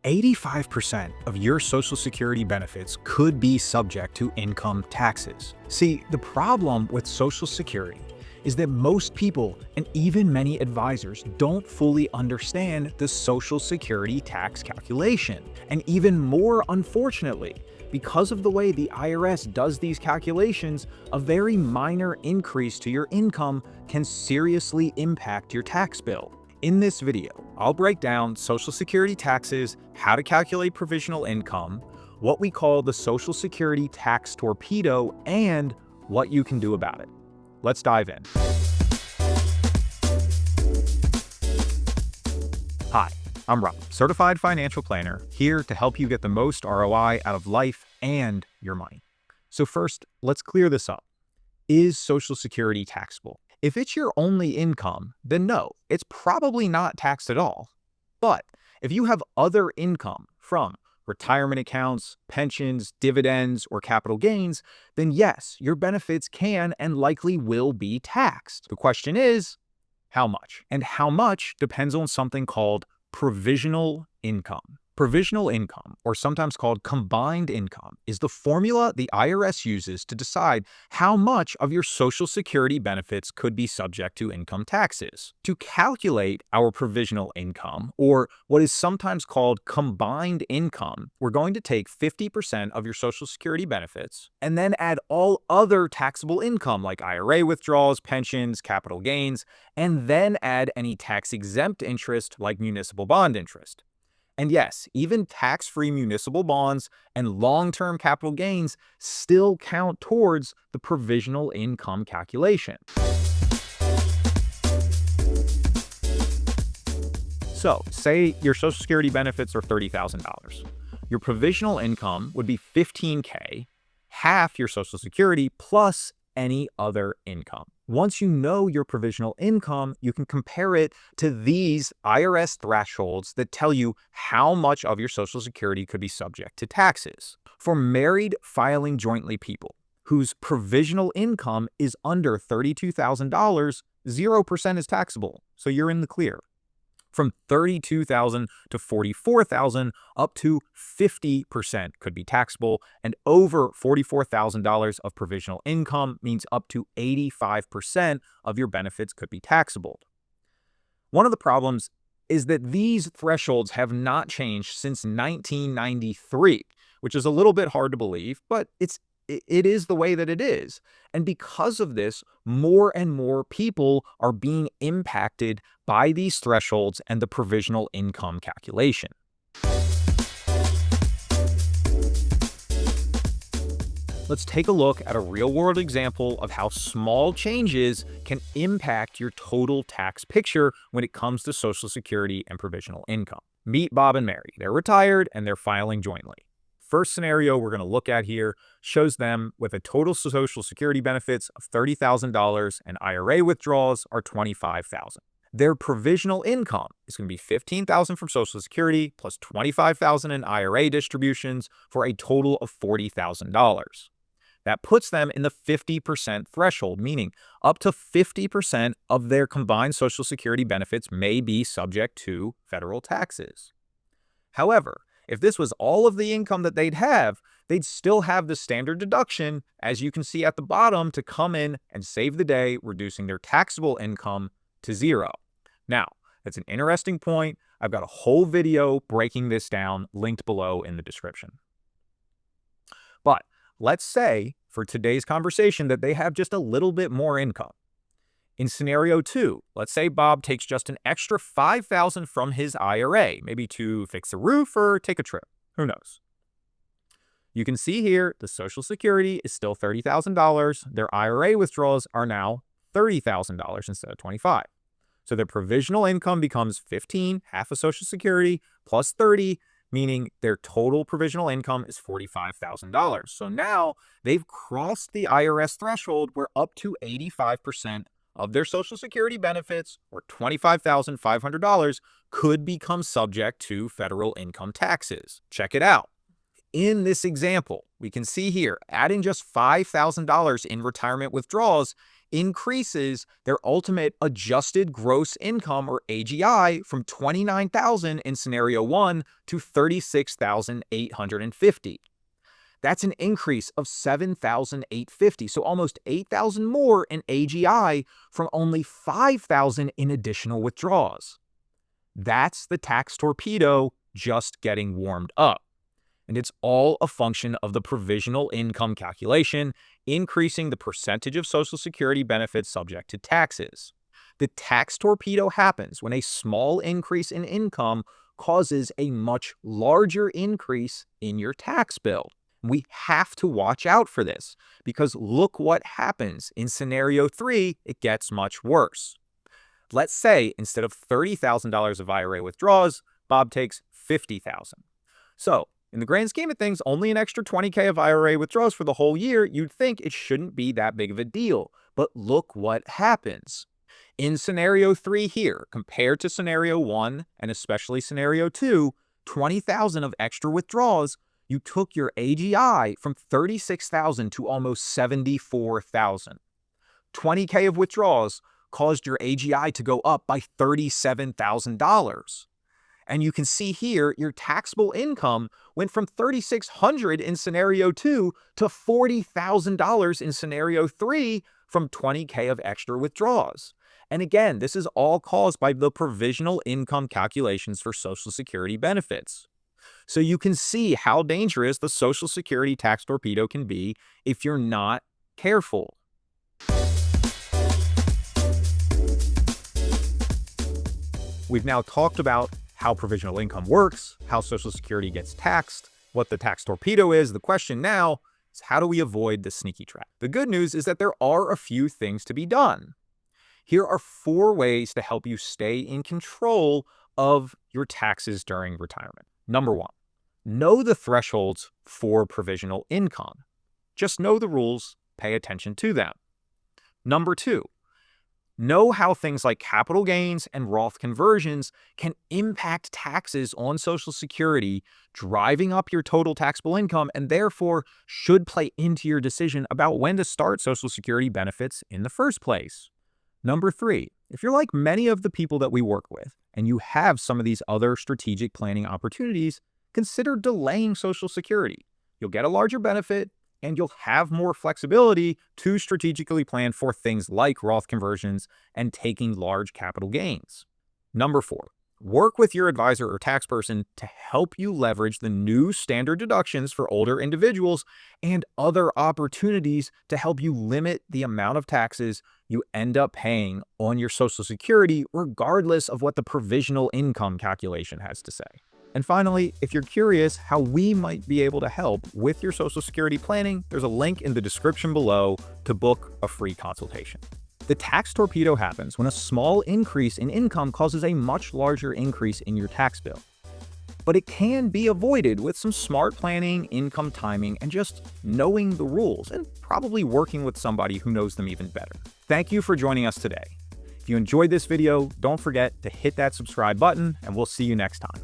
85% of your Social Security benefits could be subject to income taxes. See, the problem with Social Security is that most people, and even many advisors, don't fully understand the Social Security tax calculation. And even more unfortunately, because of the way the IRS does these calculations, a very minor increase to your income can seriously impact your tax bill. In this video, I'll break down Social Security taxes, how to calculate provisional income, what we call the Social Security Tax Torpedo, and what you can do about it. Let's dive in. Hi, I'm Rob, Certified Financial Planner, here to help you get the most ROI out of life and your money. So first, let's clear this up. Is Social Security taxable? If it's your only income, then no, it's probably not taxed at all. But if you have other income from retirement accounts, pensions, dividends, or capital gains, then yes, your benefits can and likely will be taxed. The question is, how much? And how much depends on something called provisional income. Provisional income, or sometimes called combined income, is the formula the IRS uses to decide how much of your Social Security benefits could be subject to income taxes. To calculate our provisional income, or what is sometimes called combined income, we're going to take 50% of your Social Security benefits and then add all other taxable income like IRA withdrawals, pensions, capital gains, and then add any tax-exempt interest like municipal bond interest. And yes, even tax-free municipal bonds and long-term capital gains still count towards the provisional income calculation. So, say your Social Security benefits are $30,000. Your provisional income would be $15,000, half your Social Security plus any other income. Once you know your provisional income, you can compare it to these IRS thresholds that tell you how much of your Social Security could be subject to taxes. For married filing jointly people whose provisional income is under $32,000, 0% is taxable, so you're in the clear. From $32,000 to $44,000, up to 50% could be taxable, and over $44,000 of provisional income means up to 85% of your benefits could be taxable. One of the problems is that these thresholds have not changed since 1993, which is a little bit hard to believe, but it is the way that it is. And because of this, more and more people are being impacted by these thresholds and the provisional income calculation. Let's take a look at a real-world example of how small changes can impact your total tax picture when it comes to Social Security and provisional income. Meet Bob and Mary. They're retired and they're filing jointly. First scenario we're going to look at here shows them with a total Social Security benefits of $30,000 and IRA withdrawals are $25,000. Their provisional income is going to be $15,000 from Social Security plus $25,000 in IRA distributions for a total of $40,000. That puts them in the 50% threshold, meaning up to 50% of their combined Social Security benefits may be subject to federal taxes. However, if this was all of the income that they'd still have the standard deduction, as you can see at the bottom, to come in and save the day, reducing their taxable income to zero. Now, that's an interesting point. I've got a whole video breaking this down, linked below in the description. But let's say, for today's conversation, that they have just a little bit more income. In scenario 2, let's say Bob takes just an extra $5,000 from his IRA, maybe to fix a roof or take a trip. Who knows? You can see here the Social Security is still $30,000. Their IRA withdrawals are now $30,000 instead of $25,000. So their provisional income becomes $15,000, half of Social Security, plus $30,000, meaning their total provisional income is $45,000. So now they've crossed the IRS threshold where up to 85% of their Social Security benefits, or $25,500, could become subject to federal income taxes. Check it out. In this example, we can see here, adding just $5,000 in retirement withdrawals increases their ultimate adjusted gross income, or AGI, from $29,000 in scenario 1 to $36,850. That's an increase of $7,850, so almost $8,000 more in AGI from only $5,000 in additional withdrawals. That's the tax torpedo just getting warmed up. And it's all a function of the provisional income calculation, increasing the percentage of Social Security benefits subject to taxes. The tax torpedo happens when a small increase in income causes a much larger increase in your tax bill. We have to watch out for this, because look what happens. In scenario 3, it gets much worse. Let's say instead of $30,000 of IRA withdrawals, Bob takes $50,000. So, in the grand scheme of things, only an extra $20K of IRA withdrawals for the whole year, you'd think it shouldn't be that big of a deal. But look what happens. In scenario 3 here, compared to scenario 1, and especially scenario 2, $20,000 of extra withdrawals, you took your AGI from $36,000 to almost $74,000. $20K of withdrawals caused your AGI to go up by $37,000. And you can see here, your taxable income went from $3,600 in scenario 2 to $40,000 in scenario 3 from $20K of extra withdrawals. And again, this is all caused by the provisional income calculations for Social Security benefits. So you can see how dangerous the Social Security tax torpedo can be if you're not careful. We've now talked about how provisional income works, how Social Security gets taxed, what the tax torpedo is. The question now is, how do we avoid the sneaky trap? The good news is that there are a few things to be done. Here are 4 ways to help you stay in control of your taxes during retirement. Number 1, know the thresholds for provisional income. Just know the rules, pay attention to them. Number 2, know how things like capital gains and Roth conversions can impact taxes on Social Security, driving up your total taxable income, and therefore should play into your decision about when to start Social Security benefits in the first place. Number 3, if you're like many of the people that we work with, and you have some of these other strategic planning opportunities, consider delaying Social Security. You'll get a larger benefit, and you'll have more flexibility to strategically plan for things like Roth conversions and taking large capital gains. Number 4, work with your advisor or tax person to help you leverage the new standard deductions for older individuals and other opportunities to help you limit the amount of taxes you end up paying on your Social Security, regardless of what the provisional income calculation has to say. And finally, if you're curious how we might be able to help with your Social Security planning, there's a link in the description below to book a free consultation. The tax torpedo happens when a small increase in income causes a much larger increase in your tax bill. But it can be avoided with some smart planning, income timing, and just knowing the rules, and probably working with somebody who knows them even better. Thank you for joining us today. If you enjoyed this video, don't forget to hit that subscribe button, and we'll see you next time.